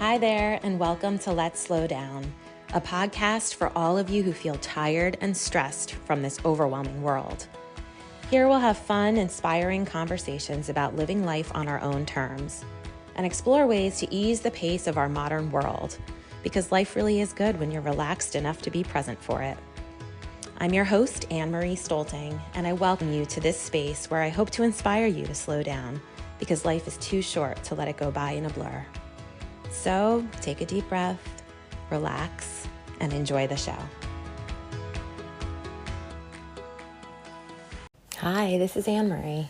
Hi there, and welcome to Let's Slow Down, a podcast for all of you who feel tired and stressed from this overwhelming world. Here we'll have fun, inspiring conversations about living life on our own terms and explore ways to ease the pace of our modern world, because life really is good when you're relaxed enough to be present for it. I'm your host, Annemarie Stolting, and I welcome you to this space where I hope to inspire you to slow down, because life is too short to let it go by in a blur. So take a deep breath, relax, and enjoy the show. Hi, this is Annemarie,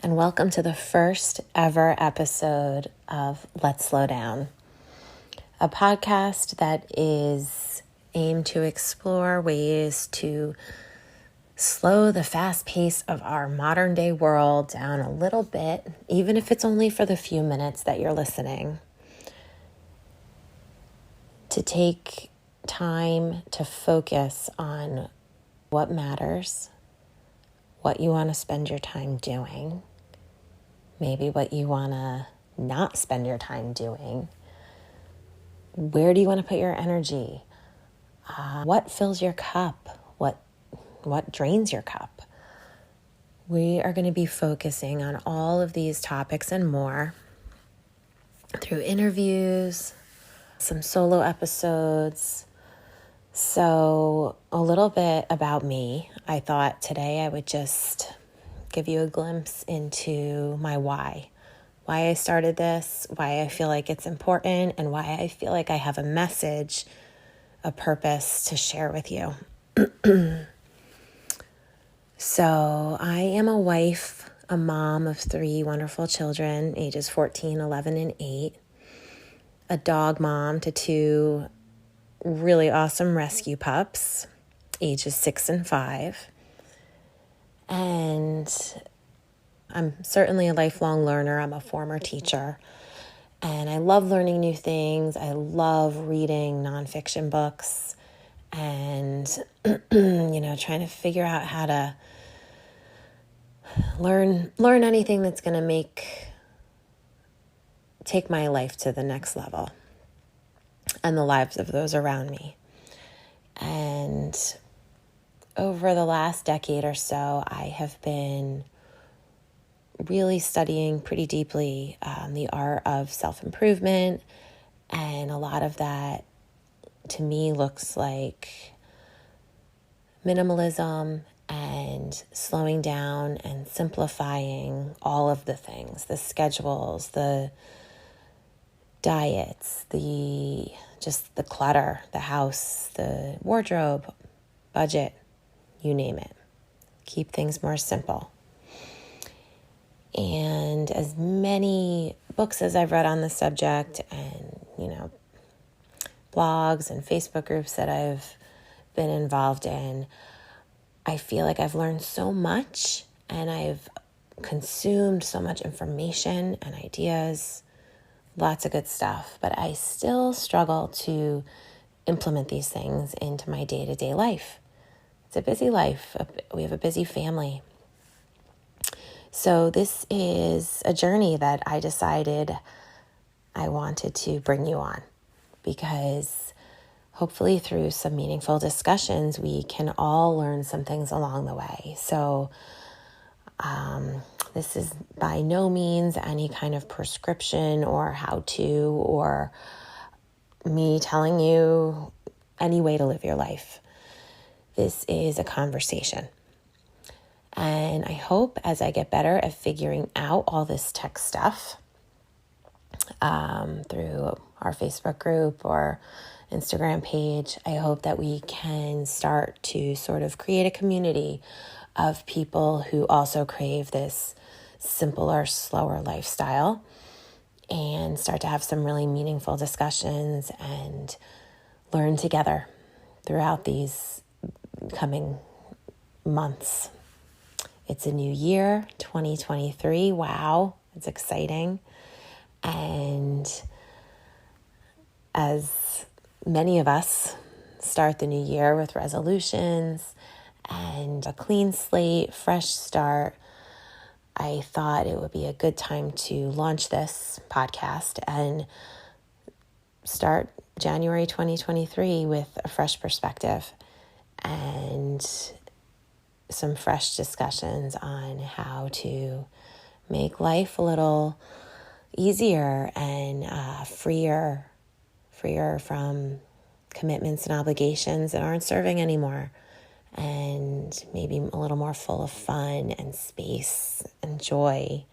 and welcome to the first ever episode of Let's Slow Down, a podcast that is aimed to explore ways to slow the fast pace of our modern day world down a little bit, even if it's only for the few minutes that you're listening. To take time to focus on what matters, what you want to spend your time doing, maybe what you want to not spend your time doing. Where do you want to put your energy? What fills your cup? What drains your cup? We are going to be focusing on all of these topics and more through interviews, some solo episodes. So a little bit about me. I thought today I would just give you a glimpse into my why I started this, why I feel like it's important, and why I feel like I have a message, a purpose to share with you. So I am a wife, a mom of 3 wonderful children, ages 14, 11, and 8. A dog mom to 2 really awesome rescue pups, ages 6 and 5. And I'm certainly a lifelong learner. I'm a former teacher. And I love learning new things. I love reading nonfiction books and, trying to figure out how to learn anything that's going to take my life to the next level and the lives of those around me. And over the last decade or so, I have been really studying pretty deeply the art of self-improvement. And a lot of that, to me, looks like minimalism and slowing down and simplifying all of the things, the schedules, the diets, the clutter, the house, the wardrobe, budget, you name it. Keep things more simple. And as many books as I've read on the subject and, blogs and Facebook groups that I've been involved in, I feel like I've learned so much and I've consumed so much information and ideas. Lots of good stuff, but I still struggle to implement these things into my day-to-day life. It's a busy life. We have a busy family. So this is a journey that I decided I wanted to bring you on, because hopefully through some meaningful discussions, we can all learn some things along the way. So this is by no means any kind of prescription or how-to or me telling you any way to live your life. This is a conversation. And I hope as I get better at figuring out all this tech stuff through our Facebook group or Instagram page, I hope that we can start to sort of create a community of people who also crave this simpler, slower lifestyle and start to have some really meaningful discussions and learn together throughout these coming months. It's a new year, 2023. Wow, it's exciting. And as many of us start the new year with resolutions and a clean slate, fresh start, I thought it would be a good time to launch this podcast and start January 2023 with a fresh perspective and some fresh discussions on how to make life a little easier and freer from commitments and obligations that aren't serving anymore, and maybe a little more full of fun and space and joy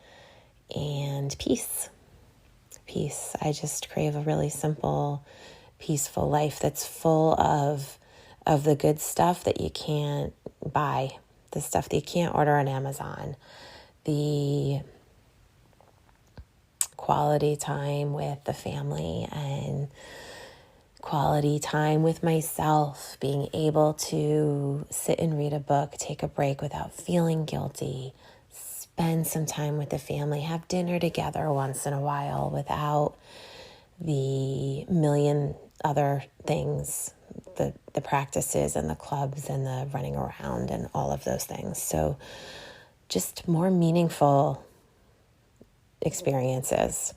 and peace. I just crave a really simple, peaceful life that's full of the good stuff that you can't buy, the stuff that you can't order on Amazon, the quality time with the family and quality time with myself, being able to sit and read a book, take a break without feeling guilty, spend some time with the family, have dinner together once in a while without the million other things, the practices and the clubs and the running around and all of those things. So just more meaningful experiences.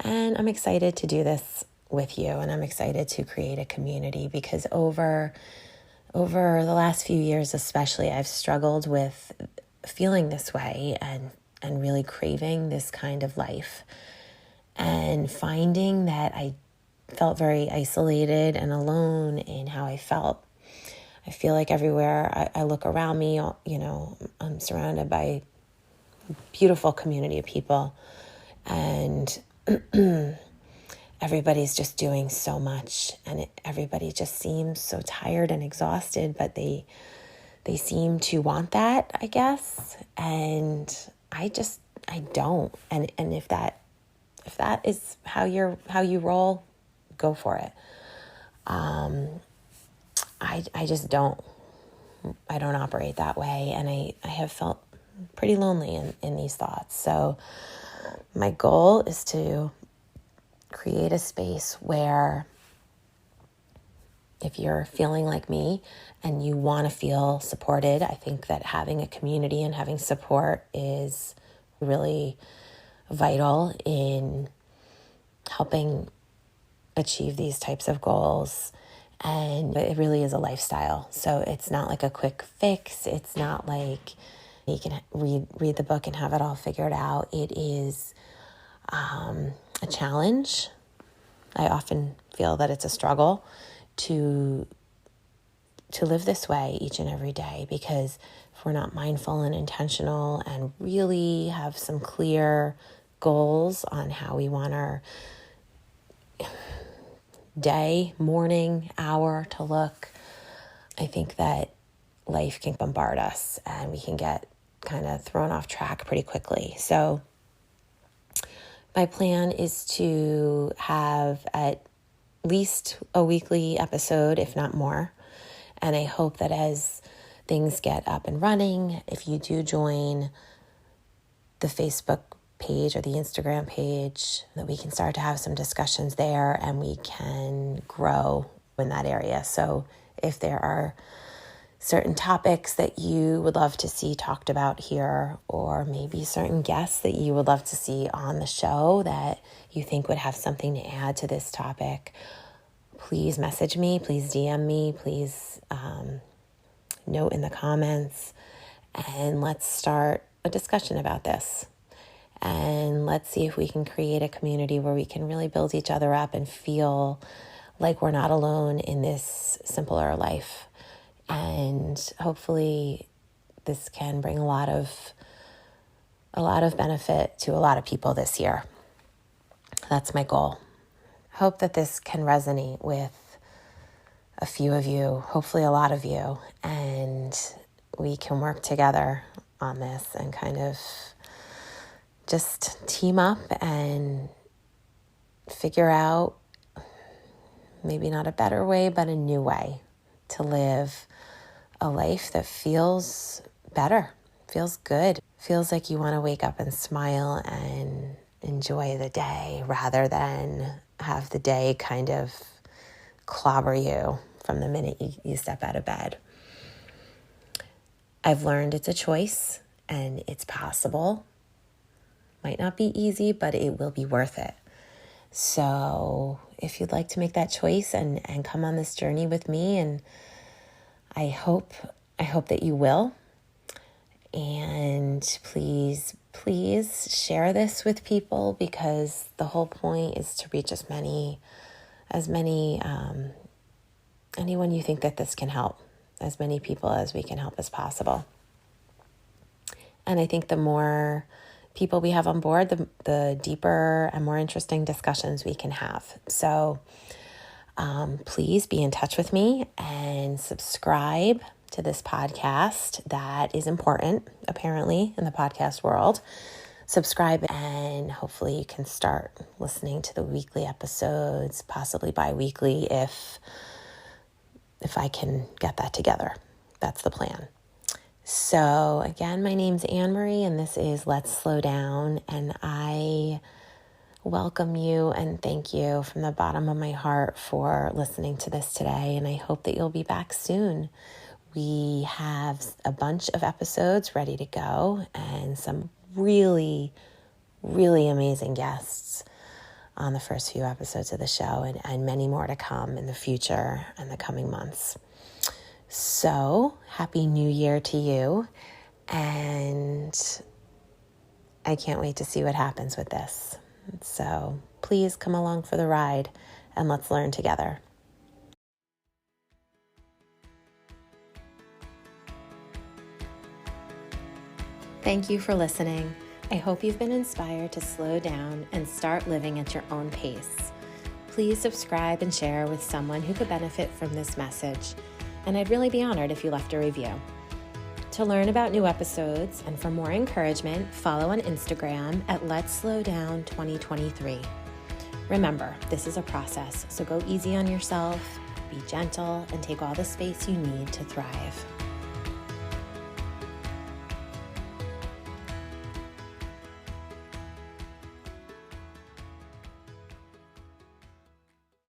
And I'm excited to do this with you, and I'm excited to create a community because over the last few years especially, I've struggled with feeling this way and really craving this kind of life, and finding that I felt very isolated and alone in how I felt. I feel like everywhere I look around me, I'm surrounded by a beautiful community of people, and everybody's just doing so much, and everybody just seems so tired and exhausted, but they seem to want that, I guess, and I don't. And if that is how you roll, go for it. I just don't. I don't operate that way, and I have felt pretty lonely in these thoughts. So my goal is to create a space where, if you're feeling like me and you want to feel supported, I think that having a community and having support is really vital in helping achieve these types of goals. And it really is a lifestyle. So it's not like a quick fix. It's not like you can read the book and have it all figured out. It is a challenge. I often feel that it's a struggle to live this way each and every day, because if we're not mindful and intentional and really have some clear goals on how we want our day, morning, hour to look, I think that life can bombard us and we can get kind of thrown off track pretty quickly. So my plan is to have at least a weekly episode, if not more. And I hope that as things get up and running, if you do join the Facebook page or the Instagram page, that we can start to have some discussions there and we can grow in that area. So if there are certain topics that you would love to see talked about here, or maybe certain guests that you would love to see on the show that you think would have something to add to this topic, please message me, please DM me, please note in the comments, and let's start a discussion about this. And let's see if we can create a community where we can really build each other up and feel like we're not alone in this simpler life. And hopefully this can bring a lot of benefit to a lot of people this year. That's my goal. Hope that this can resonate with a few of you, hopefully a lot of you, and we can work together on this and kind of just team up and figure out maybe not a better way, but a new way to live a life that feels better, feels good, feels like you want to wake up and smile and enjoy the day rather than have the day kind of clobber you from the minute you step out of bed. I've learned it's a choice and it's possible. Might not be easy, but it will be worth it. So if you'd like to make that choice and come on this journey with me, and I hope that you will. And please share this with people, because the whole point is to reach as many anyone you think that this can help, as many people as we can help as possible. And I think the more people we have on board, the deeper and more interesting discussions we can have. So please be in touch with me and subscribe to this podcast. That is important, apparently, in the podcast world. Subscribe, and hopefully you can start listening to the weekly episodes, possibly bi-weekly if I can get that together. That's the plan. So again, my name's Annemarie, and this is Let's Slow Down, and I welcome you and thank you from the bottom of my heart for listening to this today, and I hope that you'll be back soon. We have a bunch of episodes ready to go and some really, really amazing guests on the first few episodes of the show, and many more to come in the future and the coming months. So, Happy New Year to you, and I can't wait to see what happens with this. So, please come along for the ride, and let's learn together. Thank you for listening. I hope you've been inspired to slow down and start living at your own pace. Please subscribe and share with someone who could benefit from this message, and I'd really be honored if you left a review. To learn about new episodes and for more encouragement, follow on Instagram at Let's Slow Down 2023. Remember, this is a process, so go easy on yourself, be gentle, and take all the space you need to thrive.